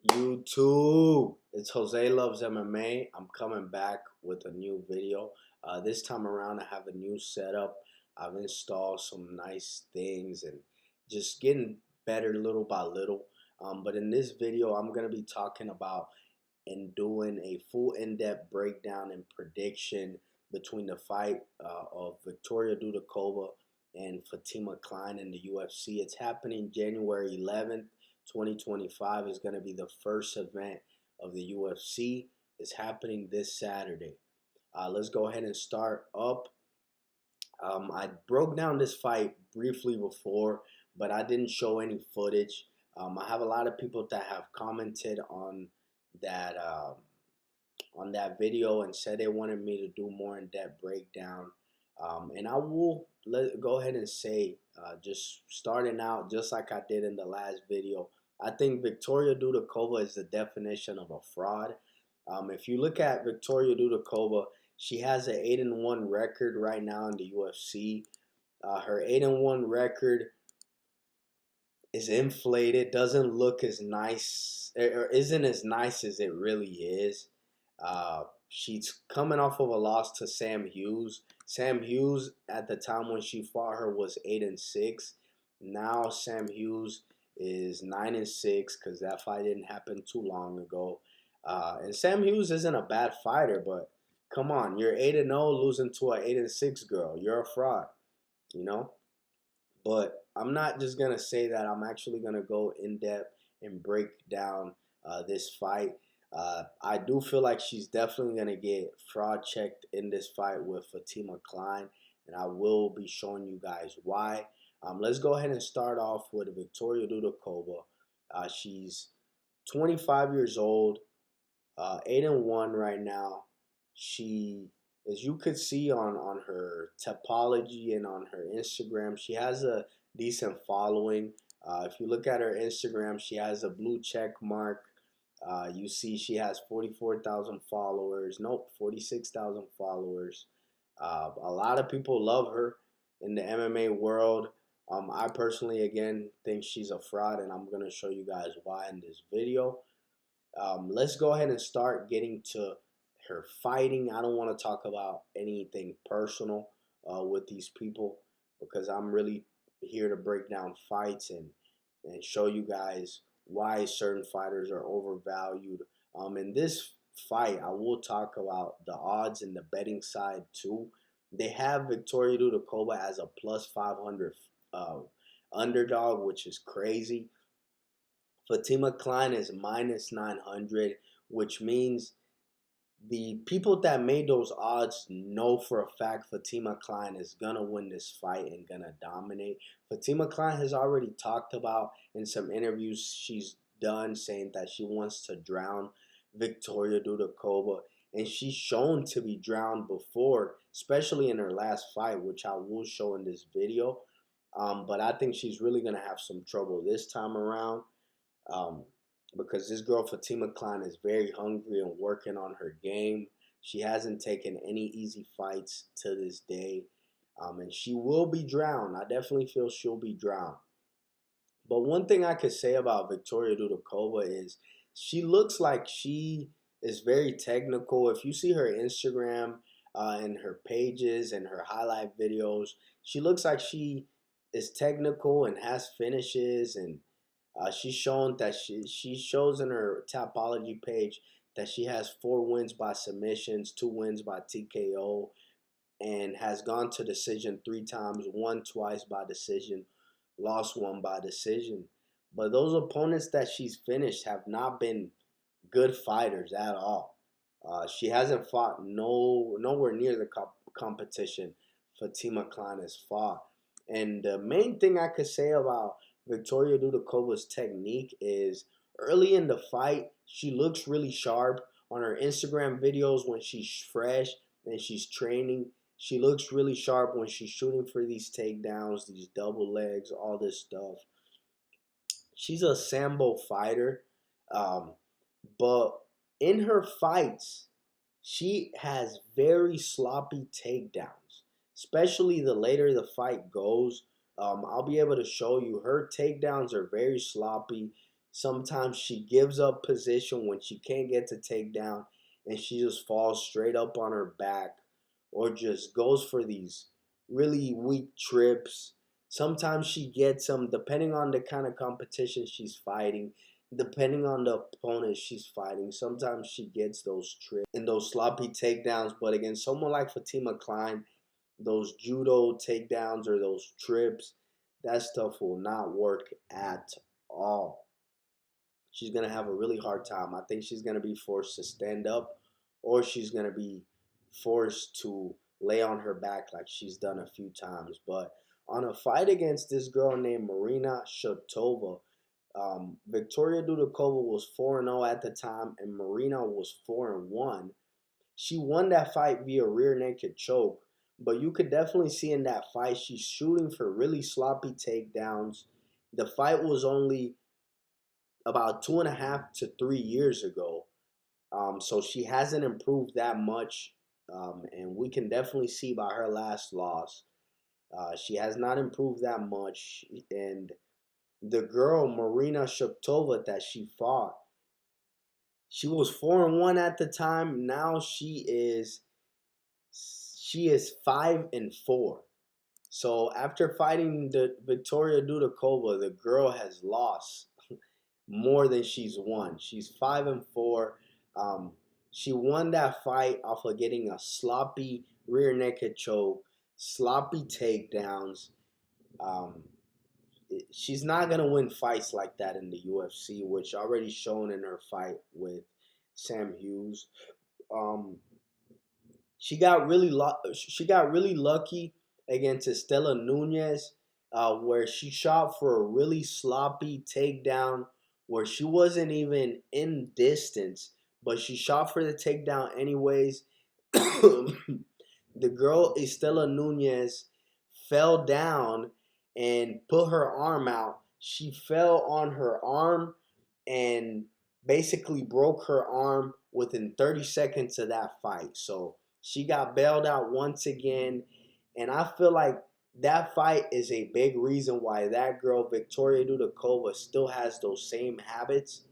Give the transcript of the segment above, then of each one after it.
YouTube, it's Jose Loves MMA. I'm coming back with a new video. This time around, I have a new setup. I've installed some nice things and just getting better little by little. But in this video, I'm going to be talking about and doing a full in-depth breakdown and prediction between the fight of Victoria Dudakova and Fatima Kline in the UFC. It's happening January 11th. 2025 is going to be the first event of the UFC. It's happening this Saturday. Let's go ahead and start up. I broke down this fight briefly before, but I didn't show any footage. I have a lot of people that have commented that on that video and said they wanted me to do more in-depth breakdown. And I will go ahead and say, just starting out, just like I did in the last video, I think Victoria Dudakova is the definition of a fraud. If you look at Victoria Dudakova, she has an 8-1 record right now in the UFC. Her 8-1 record is inflated, doesn't look as nice, or isn't as nice as it really is. She's coming off of a loss to Sam Hughes. Sam Hughes, at the time when she fought her, was 8-6. Now Sam Hughes is 9-6 because that fight didn't happen too long ago. And Sam Hughes isn't a bad fighter, but come on, you're 8-0 losing to an 8-6 girl. You're a fraud, you know. But I'm not just gonna say that. I'm actually gonna go in depth and break down this fight. I do feel like she's definitely going to get fraud checked in this fight with Fatima Kline, and I will be showing you guys why. Let's go ahead and start off with Victoria Dudakova. She's 25 years old, 8-1 right now. She, as you could see on her topology and on her Instagram, she has a decent following. If you look at her Instagram, she has a blue check mark. You see she has 44,000 followers. Nope, 46,000 followers. A lot of people love her in the MMA world. I personally, again, think she's a fraud, and I'm going to show you guys why in this video. Let's go ahead and start getting to her fighting. I don't want to talk about anything personal with these people because I'm really here to break down fights and show you guys why certain fighters are overvalued. In this fight, I will talk about the odds and the betting side too. They have Victoria Dudakova as a plus 500 underdog, which is crazy. Fatima Kline is minus 900, which means the people that made those odds know for a fact Fatima Kline is going to win this fight and going to dominate. Fatima Kline has already talked about in some interviews she's done saying that she wants to drown Victoria Dudakova. And she's shown to be drowned before, especially in her last fight, which I will show in this video. But I think she's really going to have some trouble this time around. Because this girl Fatima Kline is very hungry and working on her game. She hasn't taken any easy fights to this day. And she will be drowned. I definitely feel she'll be drowned. But one thing I could say about Victoria Dudakova is she looks like she is very technical. If you see her Instagram and her pages and her highlight videos, she looks like she is technical and has finishes, and she's shown that she shows in her Tapology page that she has 4 wins by submissions, 2 wins by TKO, and has gone to decision 3 times, won twice by decision, lost 1 by decision. But those opponents that she's finished have not been good fighters at all. She hasn't fought nowhere near the competition Fatima Kline has fought. And the main thing I could say about Victoria Dudakova's technique is early in the fight, she looks really sharp. On her Instagram videos when she's fresh and she's training, she looks really sharp when she's shooting for these takedowns, these double legs, all this stuff. She's a Sambo fighter, but in her fights, she has very sloppy takedowns, especially the later the fight goes. I'll be able to show you her takedowns are very sloppy. Sometimes she gives up position when she can't get to takedown and she just falls straight up on her back or just goes for these really weak trips. Sometimes she gets them depending on the kind of competition she's fighting, depending on the opponent she's fighting. Sometimes she gets those trips and those sloppy takedowns. But against someone like Fatima Kline, those judo takedowns or those trips, that stuff will not work at all. She's going to have a really hard time. I think she's going to be forced to stand up or she's going to be forced to lay on her back like she's done a few times. But on a fight against this girl named Marina Shatova, Victoria Dudakova was 4-0 at the time and Marina was 4-1. She won that fight via rear naked choke, but you could definitely see in that fight she's shooting for really sloppy takedowns. The fight was only about 2.5 to 3 years ago. So she hasn't improved that much. And we can definitely see by her last loss, she has not improved that much. And the girl, Marina Shatova, that she fought, she was 4-1 at the time. Now she is 5-4. So after fighting the Victoria Dudakova, the girl has lost more than she's won. She's 5-4. She won that fight off of getting a sloppy rear naked choke, sloppy takedowns. She's not gonna win fights like that in the UFC, which already shown in her fight with Sam Hughes. Um, she got really lucky against Estela Nunez, where she shot for a really sloppy takedown where she wasn't even in distance, but she shot for the takedown anyways. The girl Estela Nunez fell down and put her arm out. She fell on her arm and basically broke her arm within 30 seconds of that fight. So she got bailed out once again. And I feel like that fight is a big reason why that girl, Victoria Dudakova, still has those same habits,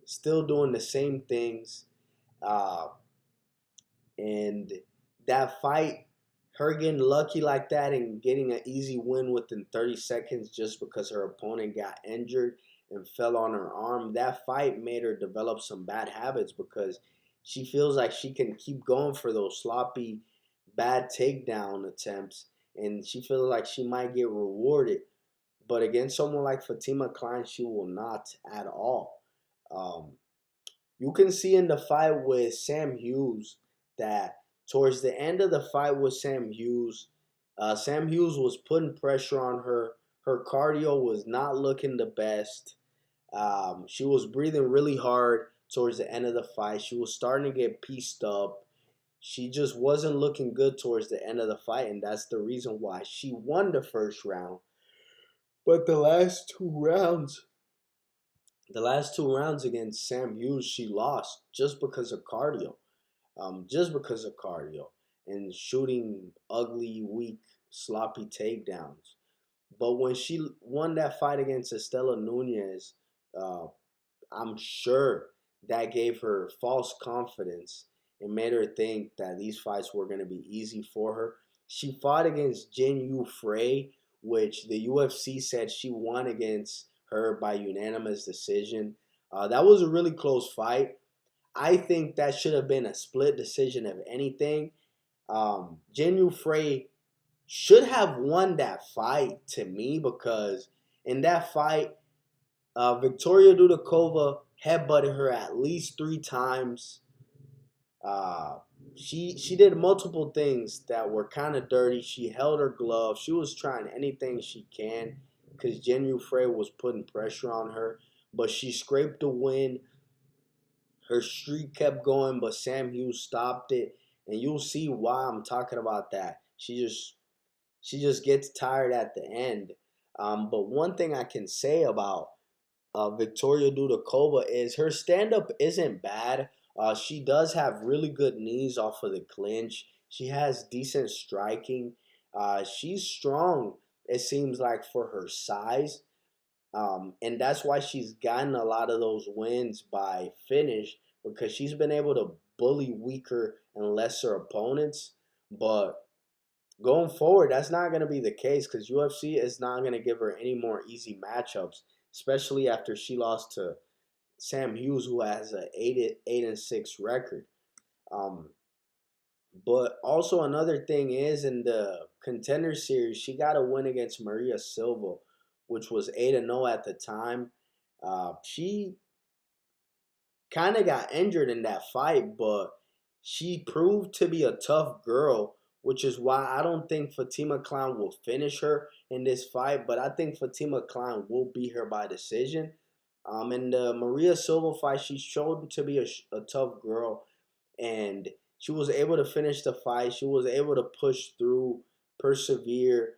still doing the same things. Uh, and that fight, her getting lucky like that and getting an easy win within 30 seconds just because her opponent got injured and fell on her arm, that fight made her develop some bad habits because she feels like she can keep going for those sloppy, bad takedown attempts and she feels like she might get rewarded. But against someone like Fatima Kline, she will not at all. Um, you can see in the fight with Sam Hughes that towards the end of the fight with Sam Hughes was putting pressure on her. Her cardio was not looking the best. She was breathing really hard towards the end of the fight. She was starting to get pieced up. She just wasn't looking good towards the end of the fight, and that's the reason why she won the first round. But the last two rounds against Sam Hughes, she lost just because of cardio. Just because of cardio and shooting ugly, weak, sloppy takedowns. But when she won that fight against Estela Nunez, uh, I'm sure that gave her false confidence and made her think that these fights were going to be easy for her. She fought against Jin Yu Frey, which the UFC said she won against her by unanimous decision. That was a really close fight. I think that should have been a split decision of anything. Jin Yu Frey should have won that fight to me because in that fight, Victoria Dudakova headbutted her at least 3 times. Uh, she did multiple things that were kind of dirty. She held her glove. She was trying anything she can because Jin Yu Frey was putting pressure on her, but she scraped the win. Her streak kept going, but Sam Hughes stopped it, and you'll see why I'm talking about that. She just gets tired at the end. But one thing I can say about Victoria Dudakova is her stand-up isn't bad. She does have really good knees off of the clinch. She has decent striking. She's strong, it seems like, for her size. And that's why she's gotten a lot of those wins by finish, because she's been able to bully weaker and lesser opponents. But going forward, that's not going to be the case, because UFC is not going to give her any more easy matchups, especially after she lost to Sam Hughes, who has an 8-6 record. Um, but also another thing is, in the Contender Series, she got a win against Maria Silva, which was 8-0 at the time. She kind of got injured in that fight, but she proved to be a tough girl, which is why I don't think Fatima Kline will finish her in this fight, but I think Fatima Kline will beat her by decision. In the Maria Silva fight, she showed to be a tough girl, and she was able to finish the fight. She was able to push through, persevere,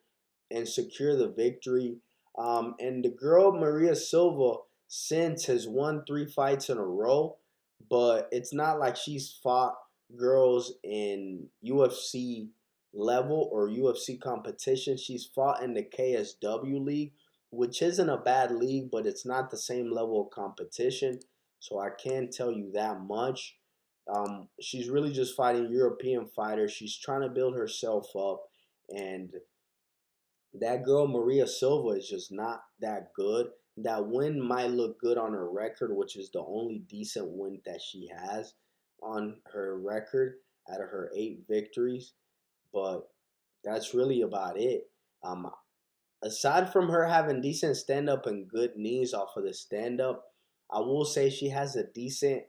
and secure the victory. And the girl Maria Silva since has won 3 fights in a row, but it's not like she's fought girls in UFC level or UFC competition. She's fought in the KSW league, which isn't a bad league, but it's not the same level of competition. So I can tell you that much. She's really just fighting European fighters. She's trying to build herself up, and that girl Maria Silva is just not that good. That win might look good on her record, which is the only decent win that she has on her record out of her 8 victories. But that's really about it. Um, Aside from her having decent stand up and good knees off of the stand up, I will say she has a decent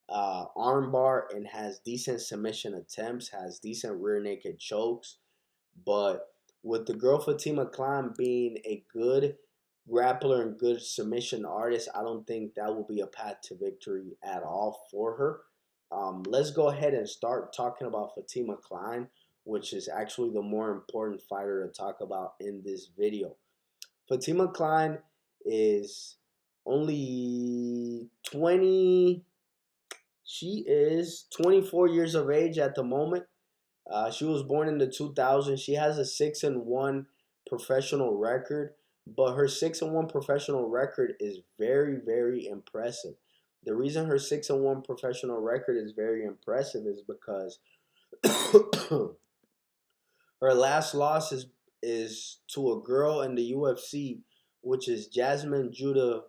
armbar and has decent submission attempts, has decent rear naked chokes. But with the girl Fatima Kline being a good grappler and good submission artist, I don't think that will be a path to victory at all for her. Let's go ahead and start talking about Fatima Kline, which is actually the more important fighter to talk about in this video. Fatima Kline is only 20. She is 24 years of age at the moment. She was born in the 2000s. She has a 6-1 professional record, but her 6-1 professional record is very, very impressive. The reason her 6-1 professional record is very impressive is because her last loss is to a girl in the UFC, which is Jasmine Judah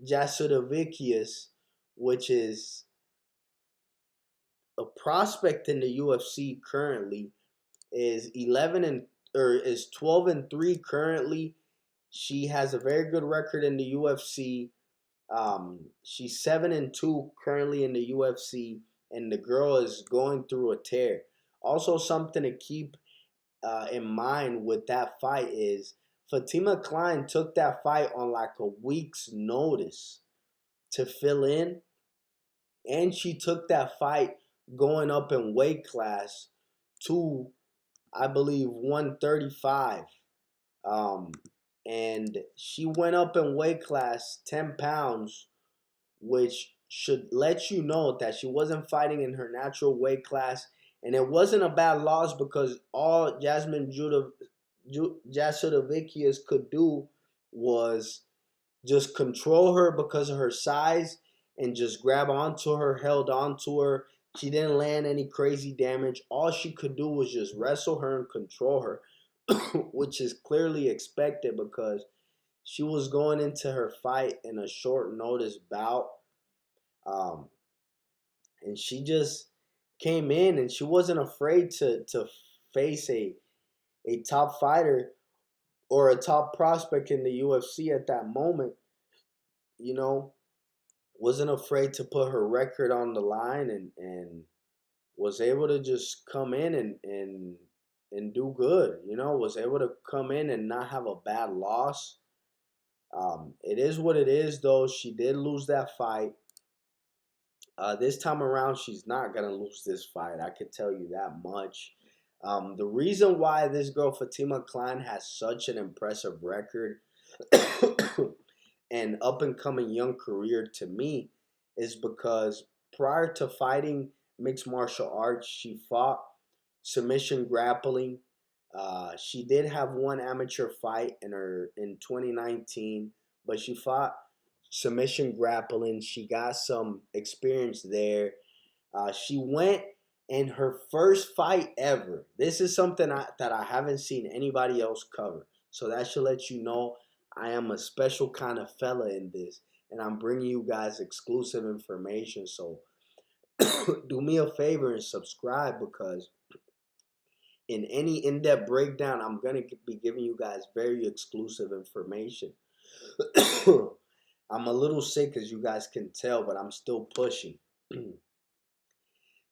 Jasudavicius, which is a prospect in the UFC currently, is 12-3 currently. She has a very good record in the UFC. She's 7-2 currently in the UFC, and the girl is going through a tear. Also, something to keep in mind with that fight is Fatima Kline took that fight on like a week's notice to fill in, and she took that fight going up in weight class to, I believe, 135. Um, and she went up in weight class 10 pounds, which should let you know that she wasn't fighting in her natural weight class. And it wasn't a bad loss, because all Jasmine Jasudavicius could do was just control her because of her size and just grab onto her, held onto her. She didn't land any crazy damage. All she could do was just wrestle her and control her, which is clearly expected because she was going into her fight in a short notice bout. Um, and she just came in, and she wasn't afraid to face a top fighter or a top prospect in the UFC at that moment. You know, wasn't afraid to put her record on the line, and was able to just come in and do good. You know, was able to come in and not have a bad loss. It is what it is, though. She did lose that fight. This time around, she's not going to lose this fight. I can tell you that much. The reason why this girl, Fatima Kline, has such an impressive record and up-and-coming young career to me is because prior to fighting mixed martial arts, she fought submission grappling. She did have one amateur fight in 2019, but she fought submission grappling. She got some experience there. She went in her first fight ever. This is something that I haven't seen anybody else cover. So that should let you know I am a special kind of fella in this, and I'm bringing you guys exclusive information. So do me a favor and subscribe, because in any in-depth breakdown, I'm going to be giving you guys very exclusive information. I'm a little sick, as you guys can tell, but I'm still pushing.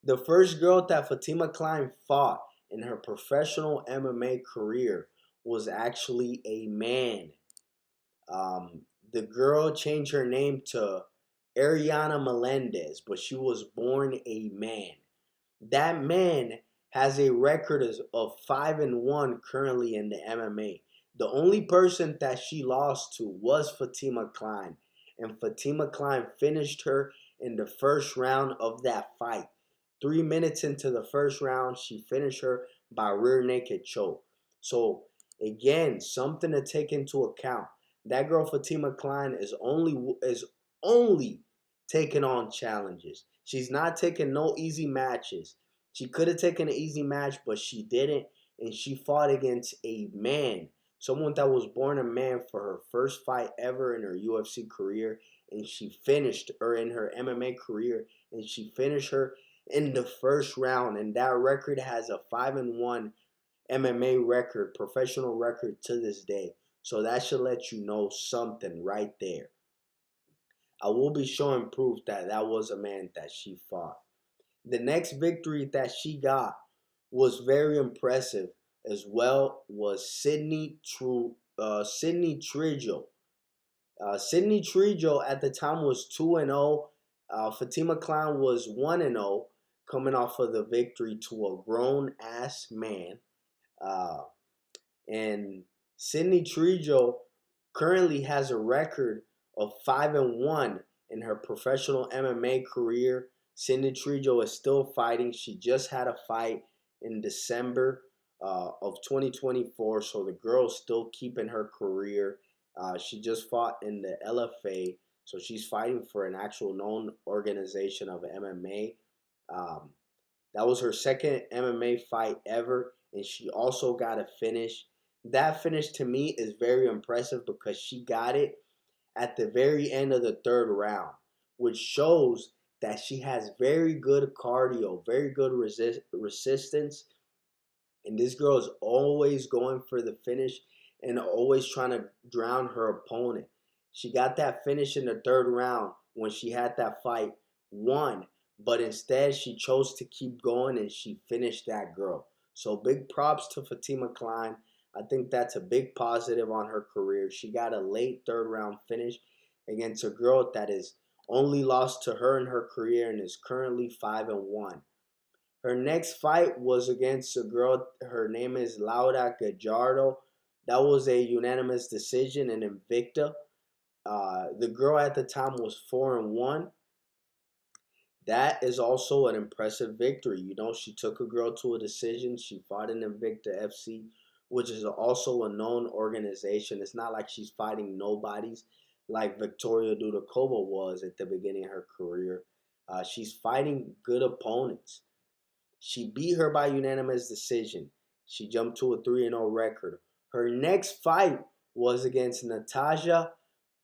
The first girl that Fatima Kline fought in her professional MMA career was actually a man. The girl changed her name to Ariana Melendez, but she was born a man. That man has a record of 5-1 currently in the MMA. The only person that she lost to was Fatima Kline, and Fatima Kline finished her in the first round of that fight. 3 minutes into the first round, she finished her by rear naked choke. So again, something to take into account. That girl Fatima Kline is only taking on challenges. She's not taking no easy matches. She could have taken an easy match, but she didn't, and she fought against a man, someone that was born a man, for her first fight ever in her UFC career, and she finished her in her MMA career, and she finished her in the first round, and that record has a 5-1 MMA record, professional record to this day. So that should let you know something right there. I will be showing proof that that was a man that she fought. The next victory that she got was very impressive as well, was Sydney Trigo. Sydney Trigo at the time was 2-0. Fatima Kline was 1-0, coming off of the victory to a grown-ass man. And Sydney Trigo currently has a record of 5-1 in her professional MMA career. Sydney Trigo is still fighting. She just had a fight in December of 2024, so the girl's still keeping her career. She just fought in the LFA, so she's fighting for an actual known organization of MMA. That was her second MMA fight ever, and she also got a finish. That finish to me is very impressive because she got it at the very end of the third round, which shows that she has very good cardio, very good resistance, and this girl is always going for the finish and always trying to drown her opponent. She got that finish in the third round when she had that fight won, but instead she chose to keep going and she finished that girl. So big props to Fatima Kline. I think that's a big positive on her career. She got a late third round finish against a girl that is only lost to her in her career and is currently 5-1. Her next fight was against a girl, her name is Laura Gajardo. That was a unanimous decision in Invicta. The girl at the time was 4-1. That is also an impressive victory. You know, she took a girl to a decision. She fought in Invicta FC, which is also a known organization. It's not like she's fighting nobodies like Victoria Dudakova was at the beginning of her career. She's fighting good opponents. She beat her by unanimous decision. She jumped to a 3-0 record. Her next fight was against Natasha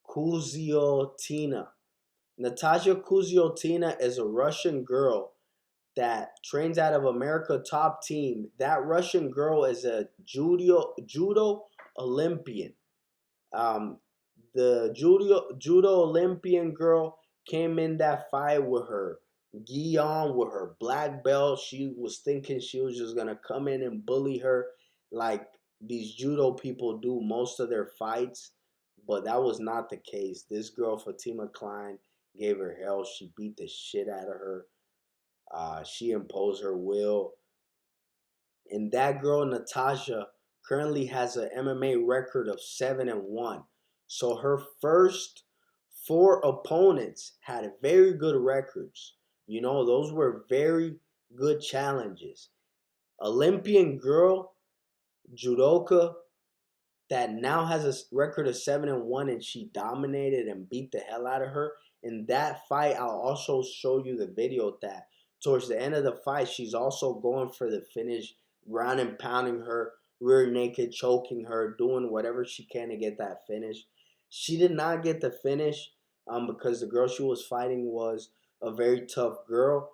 Kuzyotina. Natasha Kuzyotina is a Russian girl that trains out of America Top Team. That Russian girl is a judo Olympian. The judo Olympian girl came in that fight with her gi on, with her black belt. She was thinking she was just gonna come in and bully her like these judo people do most of their fights, but that was not the case. This girl Fatima Kline gave her hell. She beat the shit out of her. She imposed her will. And that girl, Natasha, currently has an MMA record of 7-1. So her first 4 opponents had very good records. You know, those were very good challenges. Olympian girl, judoka that now has a record of 7-1, and she dominated and beat the hell out of her. In that fight, I'll also show you the video that towards the end of the fight, she's also going for the finish, ground and pounding her, rear naked, choking her, doing whatever she can to get that finish. She did not get the finish because the girl she was fighting was a very tough girl.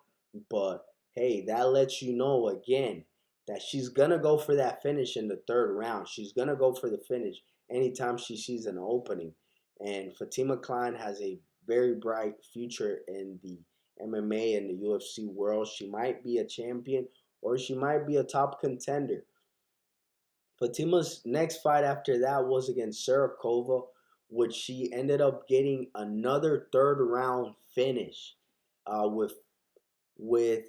But hey, that lets you know again that she's gonna go for that finish in the third round. She's gonna go for the finish anytime she sees an opening. And Fatima Kline has a very bright future in the MMA and the UFC world. She might be a champion or she might be a top contender. Fatima's next fight after that was against Dudakova, which she ended up getting another third round finish with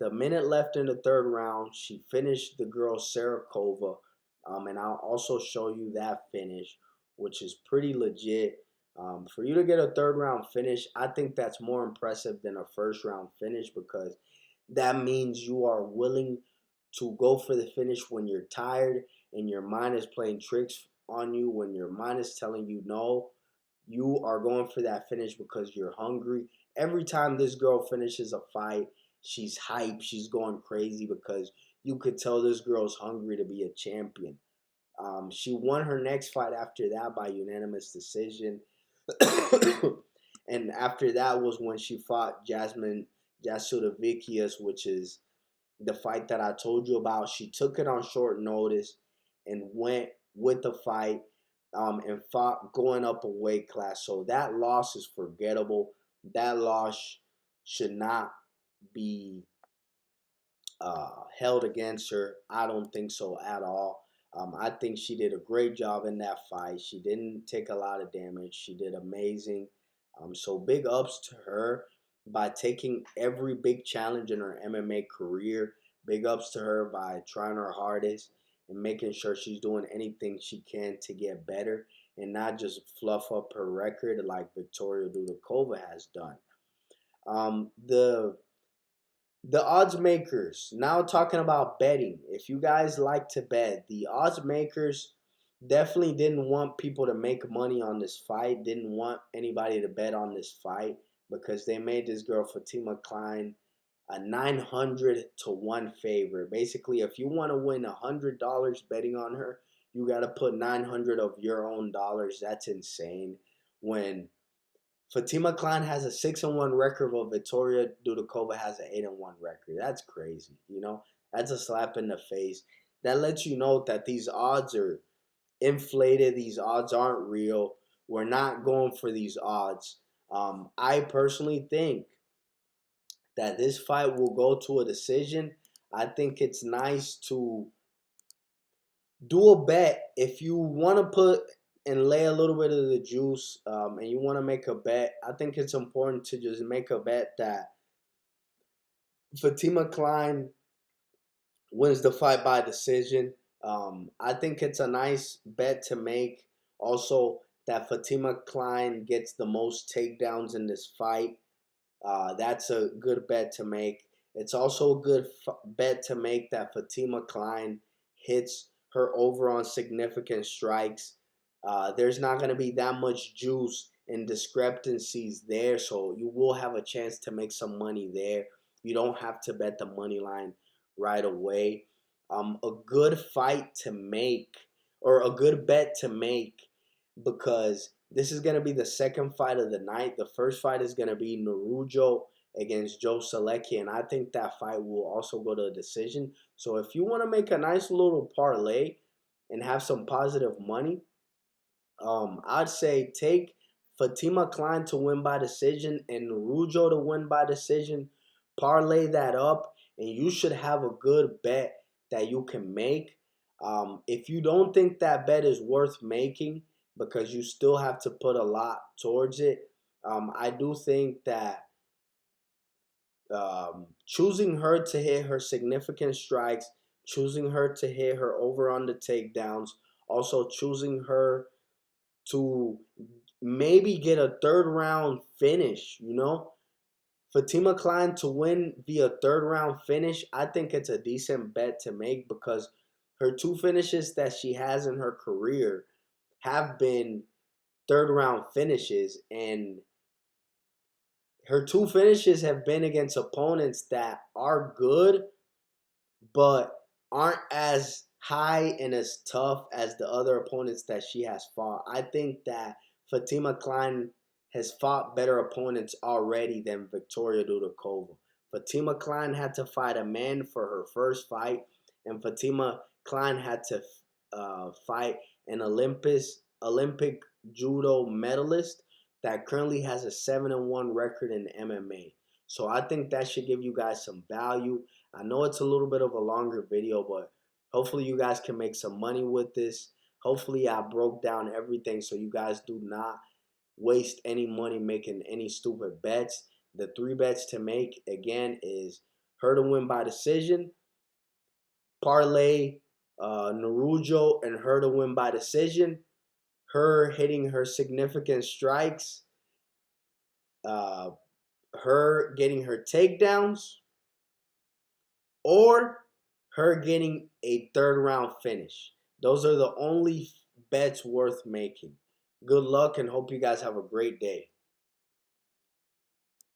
a minute left in the third round. She finished the girl Dudakova, and I'll also show you that finish, which is pretty legit. For you to get a third round finish, I think that's more impressive than a first round finish because that means you are willing to go for the finish when you're tired and your mind is playing tricks on you, when your mind is telling you no. You are going for that finish because you're hungry. Every time this girl finishes a fight, she's hyped, she's going crazy because you could tell this girl's hungry to be a champion. She won her next fight after that by unanimous decision. And after that was when she fought Jasmine Jasudavicius, which is the fight that I told you about. She took it on short notice and went with the fight and fought going up a weight class. So that loss is forgettable. That loss should not be held against her. I don't think so at all. I think she did a great job in that fight. She didn't take a lot of damage. She did amazing. So big ups to her by taking every big challenge in her MMA career. Big ups to her by trying her hardest and making sure she's doing anything she can to get better and not just fluff up her record like Victoria Dudakova has done. The odds makers, now talking about betting. If you guys like to bet, the odds makers definitely didn't want people to make money on this fight, didn't want anybody to bet on this fight because they made this girl Fatima Kline a 900-1 favorite. Basically, if you want to win $100 betting on her, you got to put 900 of your own dollars. That's insane. When Fatima Kline has a 6-1 record, while Victoria Dudakova has an 8-1 record. That's crazy, you know? That's a slap in the face. That lets you know that these odds are inflated. These odds aren't real. We're not going for these odds. I personally think that this fight will go to a decision. I think it's nice to do a bet if you want to put and lay a little bit of the juice and you want to make a bet. I think it's important to just make a bet that Fatima Kline wins the fight by decision. I think it's a nice bet to make. Also, that Fatima Kline gets the most takedowns in this fight. That's a good bet to make. It's also a good bet to make that Fatima Kline hits her over on significant strikes. There's not going to be that much juice and discrepancies there, so you will have a chance to make some money there. You don't have to bet the money line right away. A good fight to make, or a good bet to make, because this is going to be the second fight of the night. The first fight is going to be Narujo against Joe Solecki, and I think that fight will also go to a decision. So if you want to make a nice little parlay and have some positive money, I'd say take Fatima Kline to win by decision and Narujo to win by decision. Parlay that up, and you should have a good bet that you can make. If you don't think that bet is worth making because you still have to put a lot towards it, I do think that choosing her to hit her significant strikes, choosing her to hit her over on the takedowns, also choosing her to maybe get a third round finish, you know? Fatima Kline to win via third round finish, I think it's a decent bet to make because Her two finishes that she has in her career have been third round finishes, and her two finishes have been against opponents that are good, but aren't as high and as tough as the other opponents that she has fought. I think that Fatima Kline has fought better opponents already than Victoria Dudakova. Fatima Kline had to fight a man for her first fight, and Fatima Kline had to fight an Olympic judo medalist that currently has a 7-1 record in MMA. So I think that should give you guys some value. I know it's a little bit of a longer video, but hopefully you guys can make some money with this. Hopefully I broke down everything so you guys do not waste any money making any stupid bets. The 3 bets to make, again, is her to win by decision, parlay Narujo and her to win by decision, her hitting her significant strikes, her getting her takedowns, or her getting a third round finish. Those are the only bets worth making. Good luck and hope you guys have a great day.